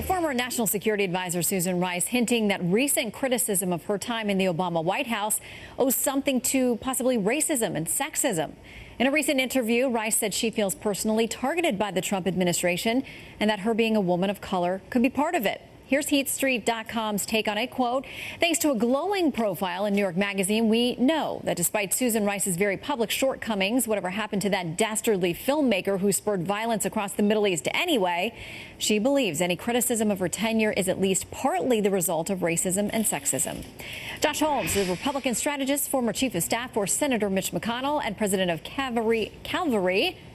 Well, former National Security Advisor Susan Rice hinting that recent criticism of her time in the Obama White House owes something to possibly racism and sexism. In a recent interview, Rice said she feels personally targeted by the Trump administration and that her being a woman of color could be part of it. Here's HeatStreet.com's take on it. Quote, thanks to a glowing profile in New York Magazine, we know that despite Susan Rice's very public shortcomings, whatever happened to that dastardly filmmaker who spurred violence across the Middle East anyway, she believes any criticism of her tenure is at least partly the result of racism and sexism. Josh Holmes, the Republican strategist, former chief of staff for Senator Mitch McConnell and president of Calvary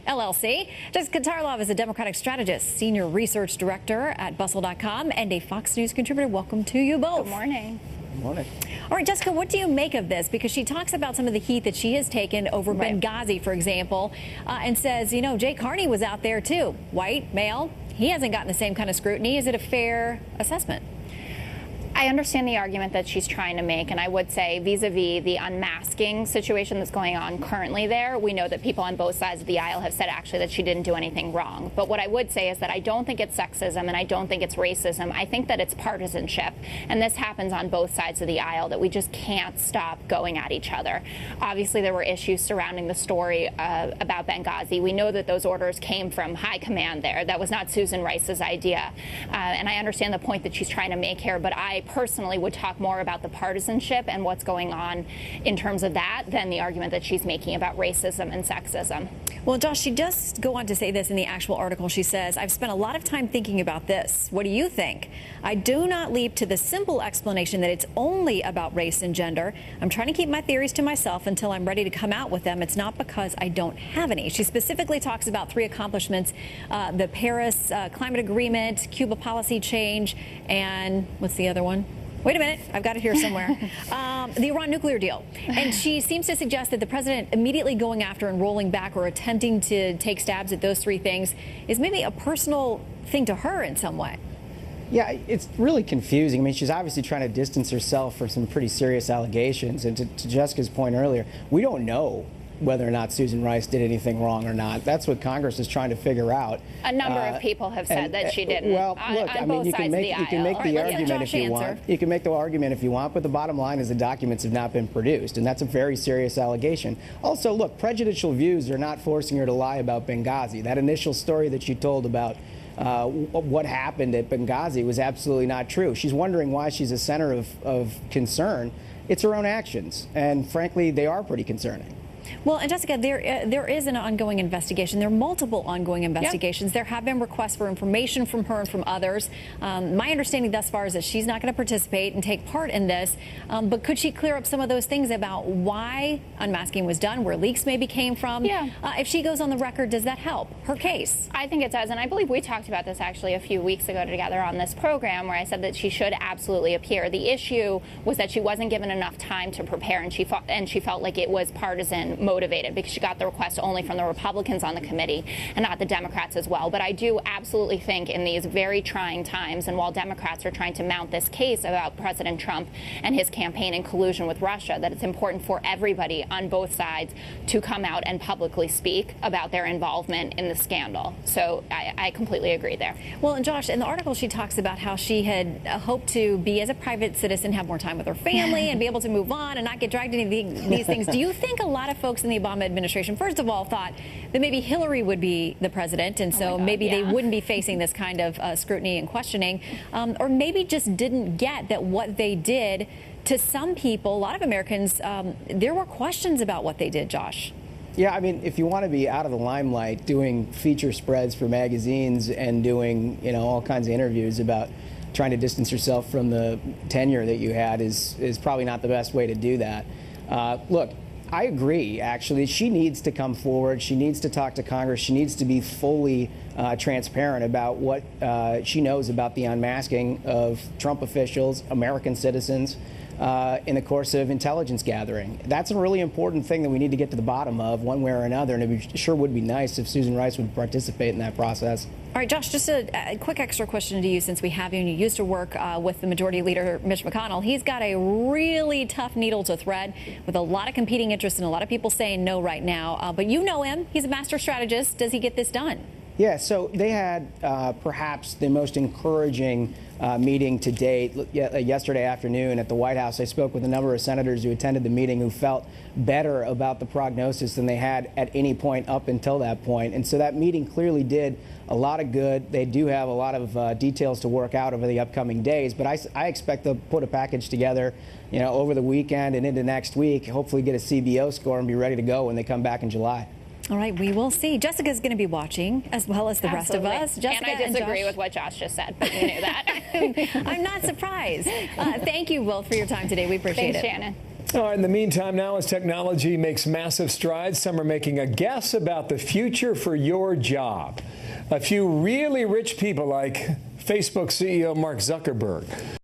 LLC. Jessica Tarlov is a Democratic strategist, senior research director at Bustle.com, and a Fox News contributor. Welcome to you both. Good morning. Good morning. All right, Jessica, what do you make of this? Because she talks about some of the heat that she has taken over Benghazi, for example, and says, you know, Jay Carney was out there too. White, male, he hasn't gotten the same kind of scrutiny. Is it a fair assessment? I understand the argument that she's trying to make, and I would say vis-a-vis the unmasking situation that's going on currently there, we know that people on both sides of the aisle have said actually that she didn't do anything wrong. But what I would say is that I don't think it's sexism and I don't think it's racism. I think that it's partisanship, and this happens on both sides of the aisle, that we just can't stop going at each other. Obviously, there were issues surrounding the story about Benghazi. We know that those orders came from high command there. That was not Susan Rice's idea. And I understand the point that she's trying to make here, but I personally would talk more about the partisanship and what's going on in terms of that than the argument that she's making about racism and sexism. Well, Josh, she does go on to say this in the actual article. She says, I've spent a lot of time thinking about this. What do you think? I do not leap to the simple explanation that it's only about race and gender. I'm trying to keep my theories to myself until I'm ready to come out with them. It's not because I don't have any. She specifically talks about 3 accomplishments, the Paris climate agreement, Cuba policy change, and what's the other one? Wait a minute, I've got it here somewhere. The Iran nuclear deal. And she seems to suggest that the president immediately going after and rolling back or attempting to take stabs at those 3 things is maybe a personal thing to her in some way. Yeah, it's really confusing. I mean, she's obviously trying to distance herself from some pretty serious allegations. And to Jessica's point earlier, we don't know whether or not Susan Rice did anything wrong or not. That's what Congress is trying to figure out. A number of people have said that she didn't. Well, look, I mean, you can make the argument if you want. You can make the argument if you want, but the bottom line is the documents have not been produced, and that's a very serious allegation. Also, look, prejudicial views are not forcing her to lie about Benghazi. That initial story that she told about what happened at Benghazi was absolutely not true. She's wondering why she's a center of concern. It's her own actions, and frankly, they are pretty concerning. Well, and Jessica, there is an ongoing investigation. There are multiple ongoing investigations. Yep. There have been requests for information from her and from others. My understanding thus far is that she's not going to participate and take part in this. But could she clear up some of those things about why unmasking was done, where leaks maybe came from? Yeah. If she goes on the record, does that help her case? I think it does. And I believe we talked about this actually a few weeks ago together on this program, where I said that she should absolutely appear. The issue was that she wasn't given enough time to prepare, and she felt like it was partisan motivated because she got the request only from the Republicans on the committee and not the Democrats as well. But I do absolutely think in these very trying times, and while Democrats are trying to mount this case about President Trump and his campaign in collusion with Russia, that it's important for everybody on both sides to come out and publicly speak about their involvement in the scandal. So I completely agree there. Well, and Josh, in the article she talks about how she had hoped to be as a private citizen, have more time with her family and be able to move on and not get dragged into these things. Do you think a lot of folks in the Obama administration, first of all, thought that maybe Hillary would be the president, and so maybe they wouldn't be facing this kind of scrutiny and questioning, or maybe just didn't get that what they did, to some people, a lot of Americans, there were questions about what they did, Josh. Yeah, I mean, if you want to be out of the limelight, doing feature spreads for magazines and doing, you know, all kinds of interviews about trying to distance yourself from the tenure that you had is probably not the best way to do that. Look, I agree, actually. She needs to come forward. She needs to talk to Congress. She needs to be fully transparent about what she knows about the unmasking of Trump officials, American citizens, in the course of intelligence gathering. That's a really important thing that we need to get to the bottom of one way or another, and it sure would be nice if Susan Rice would participate in that process. All right, Josh, just a quick extra question to you since we have you, and you used to work with the Majority Leader, Mitch McConnell. He's got a really tough needle to thread with a lot of competing interests and a lot of people saying no right now. But you know him. He's a master strategist. Does he get this done? Yeah, so they had perhaps the most encouraging meeting to date yesterday afternoon at the White House. I spoke with a number of senators who attended the meeting who felt better about the prognosis than they had at any point up until that point. And so that meeting clearly did a lot of good. They do have a lot of details to work out over the upcoming days, but I expect they'll put a package together, over the weekend and into next week, hopefully get a CBO score and be ready to go when they come back in July. All right, we will see. Jessica's going to be watching, as well as the rest of us. Jessica, and I disagree with what Josh just said, but you knew that. I'm not surprised. Thank you both for your time today. We appreciate it. Thanks, Shannon. All right, in the meantime, now as technology makes massive strides, some are making a guess about the future for your job. A few really rich people like Facebook CEO Mark Zuckerberg.